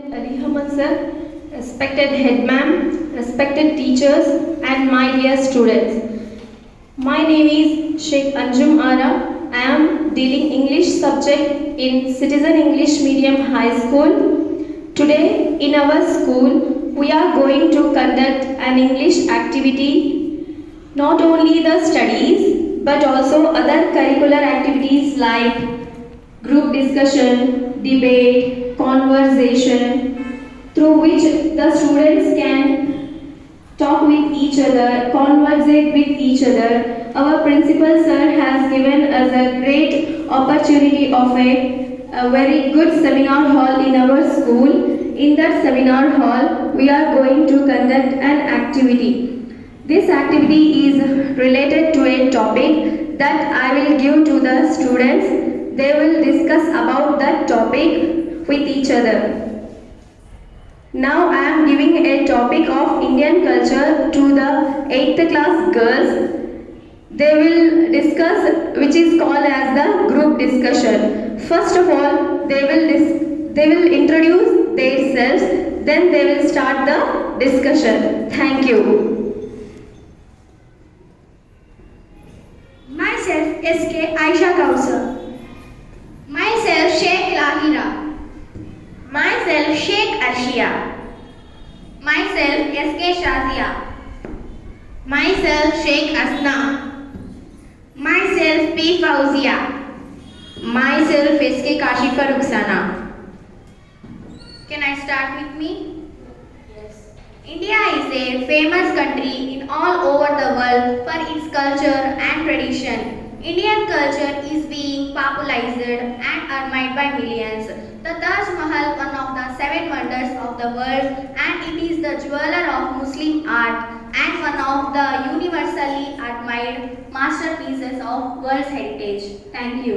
Ali Hamad sir, respected head ma'am, respected teachers, and my dear students. My name is Sheikh Anjum Ara. I am dealing English subject in Citizen English Medium High School. Today in our school, we are going to conduct an English activity. Not only the studies, but also other curricular activities like group discussion, debate, conversation, through which the students can talk with each other, conversate with each other. Our principal sir has given us a great opportunity of a very good seminar hall in our school. In that seminar hall, we are going to conduct an activity. This activity is related to a topic that I will give to the students. They will discuss about that topic with each other. Now I am giving a topic of Indian culture to the 8th class girls. They will discuss which is called as the group discussion. First of all, they will introduce themselves, then they will start the discussion. Thank you. Myself SK Aisha Kausar. Myself Sheikh Lahira. Myself Sheikh Arshia. Myself SK Shazia. Myself Sheikh Asna. Myself P Fauzia. Myself SK Kashika Ruxana. Can I start with me? Yes. India is a famous country in all over the world for its culture and tradition. Indian culture is being popularized and admired by millions. The Taj Mahal, one of the 7 wonders of the world, and it is the jeweler of Muslim art and one of the universally admired masterpieces of world's heritage. Thank you.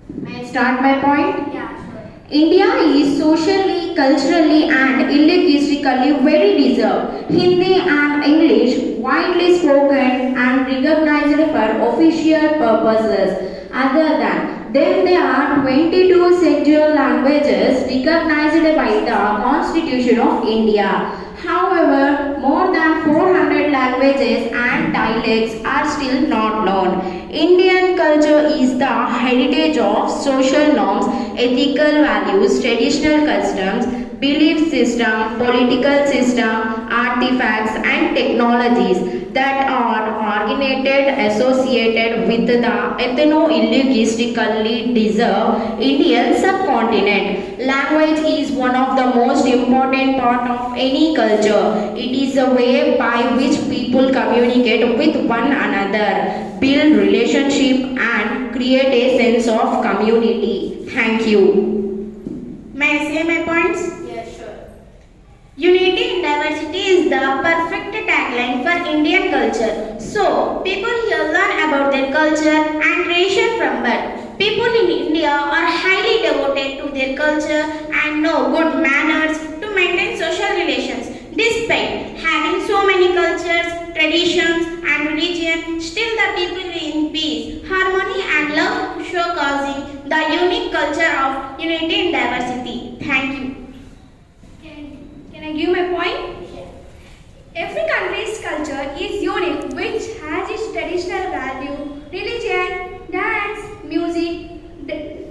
May I start my point? Yeah, sure. India is socially, culturally and linguistically very diverse. Hindi and English widely spoken and recognized for official purposes. Other than them, there are 22 scheduled languages recognized by the Constitution of India. However, more than 400 languages and dialects are still not known. Indian culture is the heritage of social norms, ethical values, traditional customs, belief system, political system, artifacts and technologies that are originated, associated with the ethno-linguistically diverse Indian subcontinent. Language is one of the most important part of any culture. It is a way by which people communicate with one another, build relationship and create a sense of community. Thank you. May I say my points? Yes, sure. Unity in diversity is the perfect tagline for Indian culture. So, people here learn about their culture and tradition from birth. People in India are highly devoted to their culture and know good manners to maintain social relations. Despite having so many cultures, traditions and religion, still the people live in peace, harmony and love show causing the unique culture of unity in diversity. Thank you. Can I give my point? Yes. Every country's culture is unique, which has its traditional value, religion, dance, music,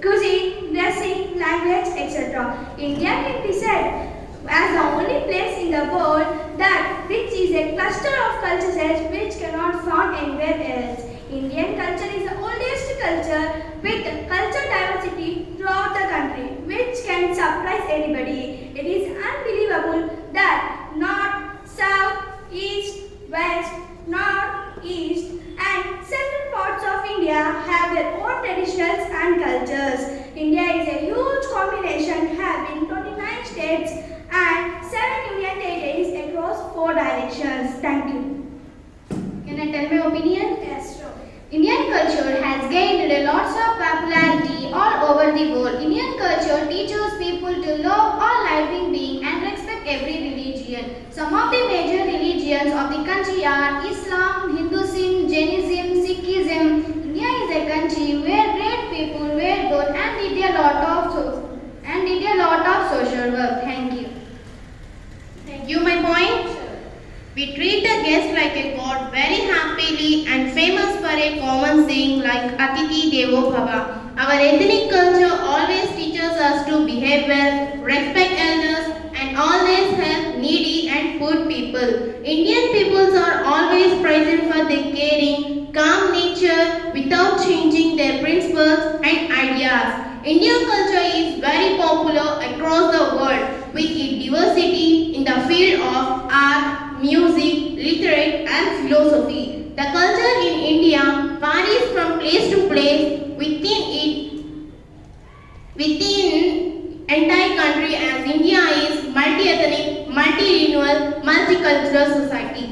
cuisine, dressing, language, etc. India can be said as the only place in the world that which is a cluster of cultures which cannot found anywhere else. Indian culture is the oldest culture with cultural diversity throughout the country, which can surprise anybody. It is unbelievable that North, South, East, West, North, East and central parts of India have their own traditions and cultures. India is a huge combination having 29 states and 7 union territories across 4 directions. Thank you. Can I tell my opinion? Yes, sure. Indian culture has gained a lots of popularity all over the world. Indian culture teaches people to love all living beings and respect every religion. Some of the major religions of the country are Islam, Hinduism, Jainism, Sikhism. India is a country where great people were born and did a lot of social work. Thank you. You my point? We treat the guest like a god very happily and famous for a common saying like Atiti Devo Bhava. Our ethnic culture always teaches us to behave well, respect elders and always help needy and poor people. Indian peoples are always praised for their caring, calm nature without changing their principles and ideas. Indian culture is very popular across the world with its diversity in the field of art, music, literature and philosophy. The culture in India varies from place to place within entire country as India is multi-ethnic, multilingual, multicultural society.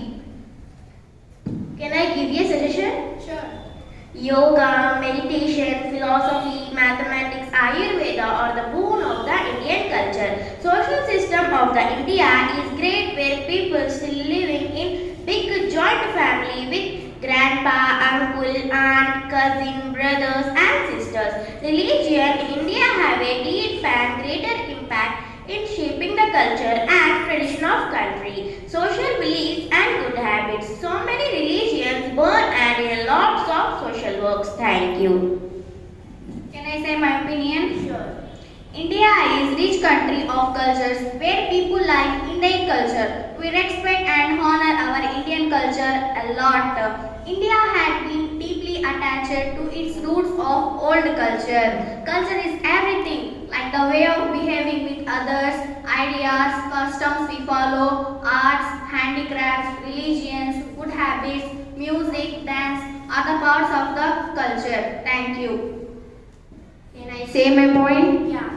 Can I give you a suggestion? Sure. Yoga, meditation, philosophy, mathematics, Ayurveda are the boon of the Indian culture. Social system of the India is great where people still living in big joint family with grandpa, uncle, aunt, cousin, brothers and sisters. Religion in India have a deep and greater impact in shaping the culture and tradition of country, social beliefs and good habits. So many religions burn and in lots of social works. Thank you. Can I say my opinion? Sure. India is rich country of cultures where people like Indian culture. We respect and honor our Indian culture a lot. India had been deeply attached to its roots of old culture. Culture is everything, like the way of behaving with others, ideas, customs we follow, arts, handicrafts, religions, food habits, music, dance, are the parts of the culture. Thank you. Can I say my point? Yeah.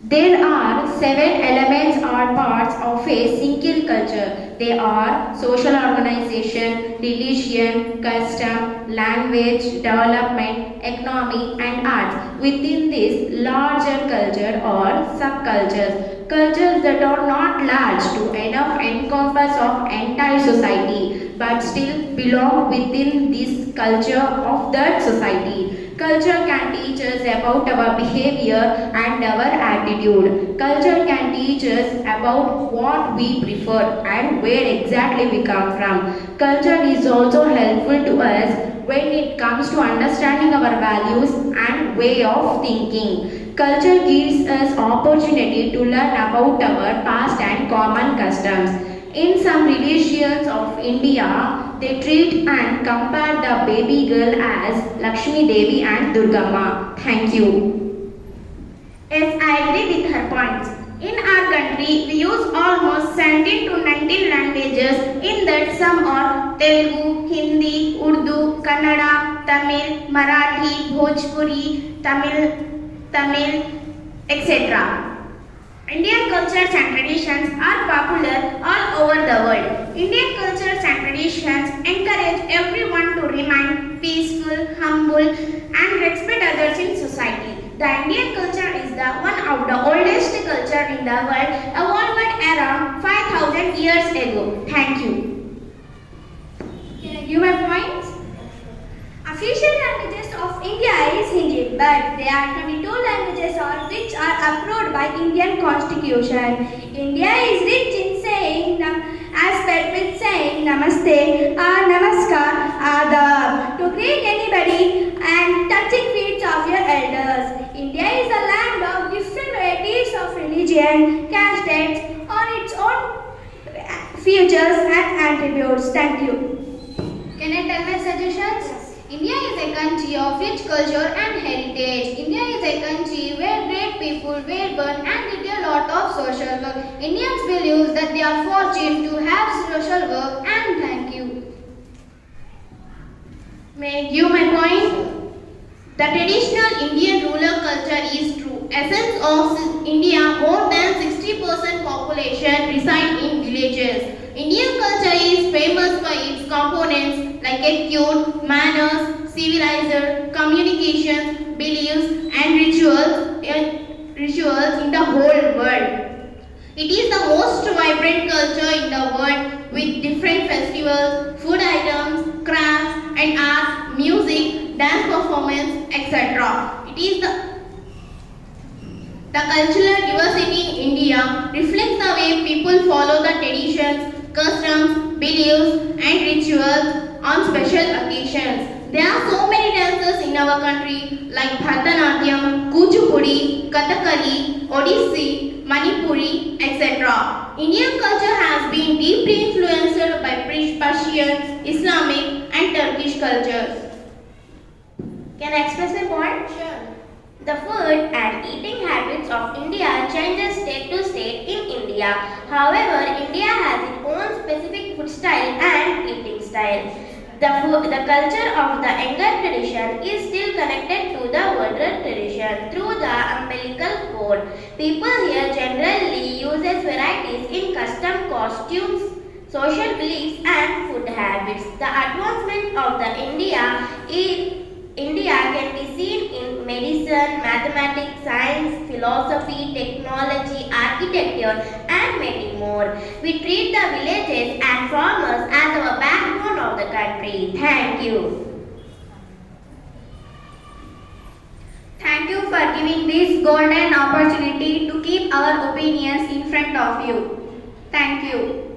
There are 7 elements or parts of a single culture. They are social organization, religion, custom, language, development, economy and arts. Within this larger culture or subcultures, cultures that are not large to enough encompass of entire society but still belong within this culture of that society. Culture can teach us about our behavior and our attitude. Culture can teach us about what we prefer and where exactly we come from. Culture is also helpful to us when it comes to understanding our values and way of thinking. Culture gives us opportunity to learn about our past and common customs. In some religions of India, they treat and compare the baby girl as Lakshmi Devi and Durgamma. Thank you. Yes, I agree with her points. In our country, we use almost 17 to 19 languages. In that, some are Telugu, Hindi, Urdu, Kannada, Tamil, Marathi, Bhojpuri, Tamil, etc. Indian cultures and traditions are popular all over the world. Indian cultures and traditions encourage everyone to remain peaceful, humble, and respect others in society. The Indian culture is the one of the oldest culture in the world, evolved around 5,000 years ago. Thank you. Can I give my points? Official languages of India is Hindi, but there are 22 languages which are approved by Indian Constitution. India is rich in saying aspect with saying namaste or namaskar, adab to greet anybody and touching feet of your elders. India is a land of different varieties of religion, castes on its own features and attributes. Thank you. Can I tell my suggestions? India is a country of rich culture and heritage. India is a country where great people were born and did a lot of social work. Indians believe that they are fortunate to have social work and thank you. May I give my point? The traditional Indian rural culture is true. Essence of India, more than 60% population reside in villages. Indian culture is famous for its components like etiquette, manners, civilization, communications, beliefs and rituals in the whole world. It is the most vibrant culture in the world with different festivals, food items, crafts and arts, music, dance performance, etc. It is the cultural diversity in India beliefs, and rituals on special occasions. There are so many dances in our country like Bharatanatyam, Kuchipudi, Kathakali, Odissi, Manipuri, etc. Indian culture has been deeply influenced by Persian, Islamic and Turkish cultures. Can I express my point? Sure. The food and eating habits of India changes state to state in India. However, India has its own specific food style and eating style. The culture of the Engar tradition is still connected to the Vadra tradition through the umbilical cord. People here generally uses varieties in custom costumes, social beliefs and food habits. The advancement of the India can be seen in medicine, mathematics, science, philosophy, technology, architecture and many more. We treat the villages and farmers as our backbone of the country. Thank you. Thank you for giving this golden opportunity to keep our opinions in front of you. Thank you.